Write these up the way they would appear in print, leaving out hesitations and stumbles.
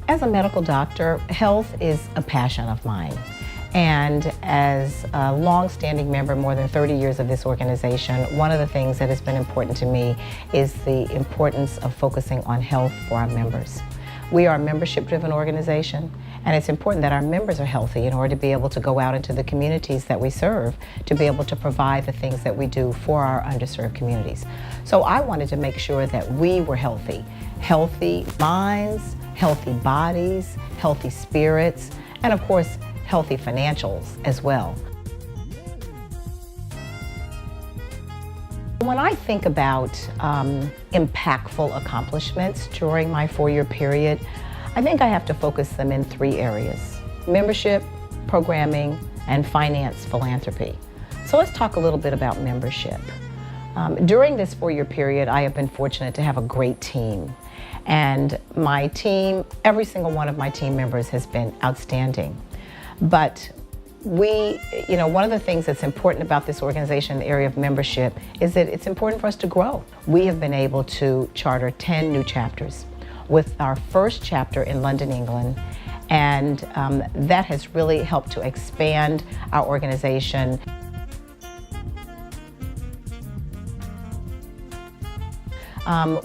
As a medical doctor, health is a passion of mine. And as a long-standing member, more than 30 years of this organization, one of the things that has been important to me is the importance of focusing on health for our members. We are a membership-driven organization, and it's important that our members are healthy in order to be able to go out into the communities that we serve, to be able to provide the things that we do for our underserved communities. So I wanted to make sure that we were healthy. Healthy minds, healthy bodies, healthy spirits, and of course, healthy financials as well. When I think about impactful accomplishments during my 4-year period, I think I have to focus them in 3 areas: membership, programming, and finance philanthropy. So let's talk a little bit about membership. During this 4-year period, I have been fortunate to have a great team. And my team, every single one of my team members has been outstanding. But one of the things that's important about this organization in the area of membership is that it's important for us to grow. We have been able to charter 10 new chapters, with our first chapter in London, England, and that has really helped to expand our organization.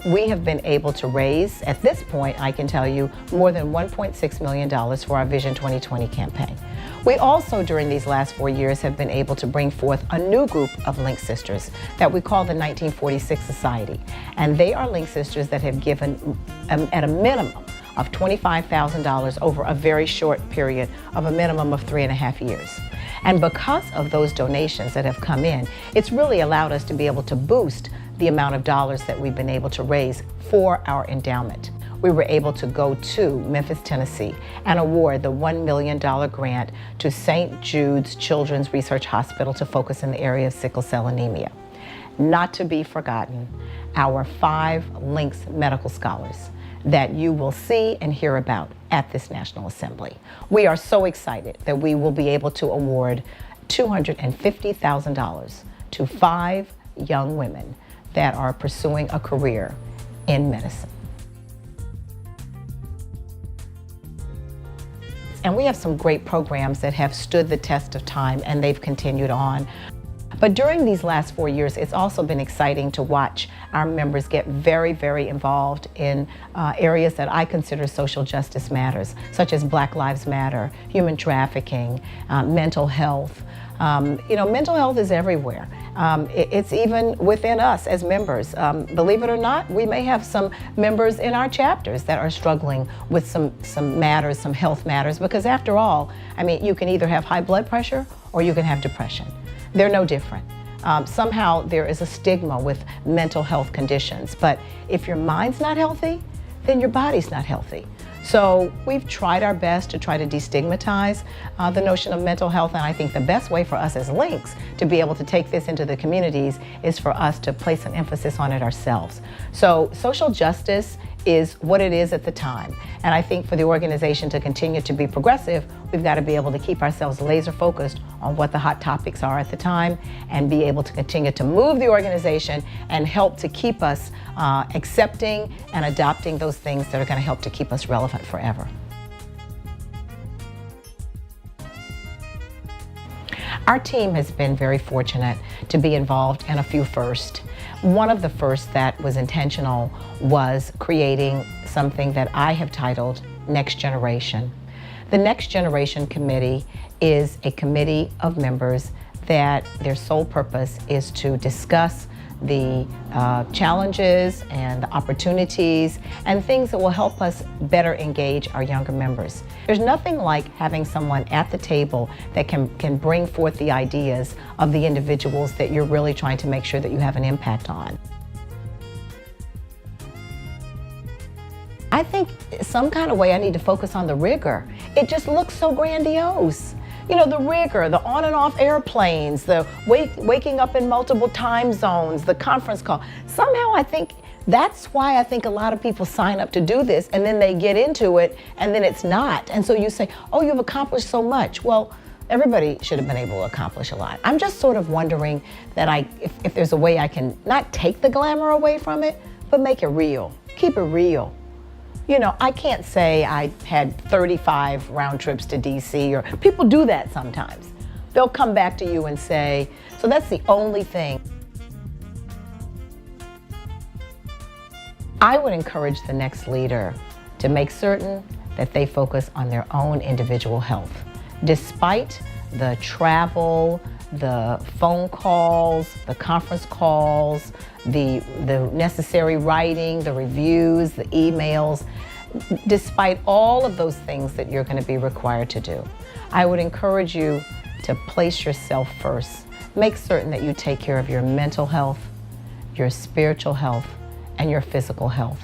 We have been able to raise, at this point, I can tell you, more than $1.6 million for our Vision 2020 campaign. We also, during these last 4 years, have been able to bring forth a new group of Link Sisters that we call the 1946 Society. And they are Link Sisters that have given, at a minimum, of $25,000 over a very short period of a minimum of 3.5 years. And because of those donations that have come in, it's really allowed us to be able to boost the amount of dollars that we've been able to raise for our endowment. We were able to go to Memphis, Tennessee, and award the $1 million grant to St. Jude's Children's Research Hospital to focus in the area of sickle cell anemia. Not to be forgotten, our 5 Links medical scholars that you will see and hear about at this National Assembly. We are so excited that we will be able to award $250,000 to 5 young women that are pursuing a career in medicine. And we have some great programs that have stood the test of time, and they've continued on. But during these last 4 years, it's also been exciting to watch our members get very, very involved in areas that I consider social justice matters, such as Black Lives Matter, human trafficking, mental health. Mental health is everywhere. It's even within us as members. Believe it or not, we may have some members in our chapters that are struggling with some matters, some health matters, because after all, you can either have high blood pressure or you can have depression. They're no different. Somehow there is a stigma with mental health conditions, but if your mind's not healthy, then your body's not healthy. So we've tried our best to try to destigmatize the notion of mental health, and I think the best way for us as Links to be able to take this into the communities is for us to place an emphasis on it ourselves. So social justice is what it is at the time, and I think for the organization to continue to be progressive, we've got to be able to keep ourselves laser focused on what the hot topics are at the time and be able to continue to move the organization and help to keep us accepting and adopting those things that are going to help to keep us relevant forever. Our team has been very fortunate to be involved in a few firsts. One of the firsts that was intentional was creating something that I have titled Next Generation. The Next Generation Committee is a committee of members that their sole purpose is to discuss the challenges and the opportunities and things that will help us better engage our younger members. There's nothing like having someone at the table that can bring forth the ideas of the individuals that you're really trying to make sure that you have an impact on. I think some kind of way I need to focus on the rigor. It just looks so grandiose. You know, the rigor, the on and off airplanes, the waking up in multiple time zones, the conference call. Somehow I think that's why I think a lot of people sign up to do this and then they get into it and then it's not. And so you say, oh, you've accomplished so much. Well, everybody should have been able to accomplish a lot. I'm just sort of wondering that if there's a way I can not take the glamour away from it, but make it real, keep it real. You know, I can't say I had 35 round trips to DC, or people do that sometimes. They'll come back to you and say, so that's the only thing. I would encourage the next leader to make certain that they focus on their own individual health. Despite the travel, the phone calls, the conference calls, the necessary writing, the reviews, the emails, despite all of those things that you're going to be required to do, I would encourage you to place yourself first. Make certain that you take care of your mental health, your spiritual health, and your physical health.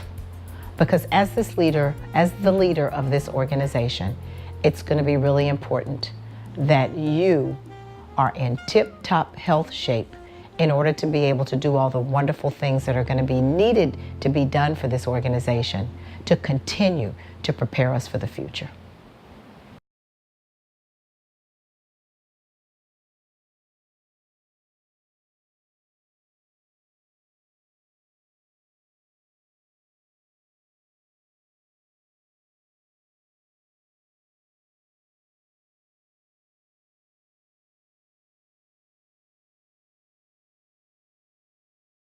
Because as this leader, as the leader of this organization, it's going to be really important that you are in tip-top health shape in order to be able to do all the wonderful things that are going to be needed to be done for this organization to continue to prepare us for the future.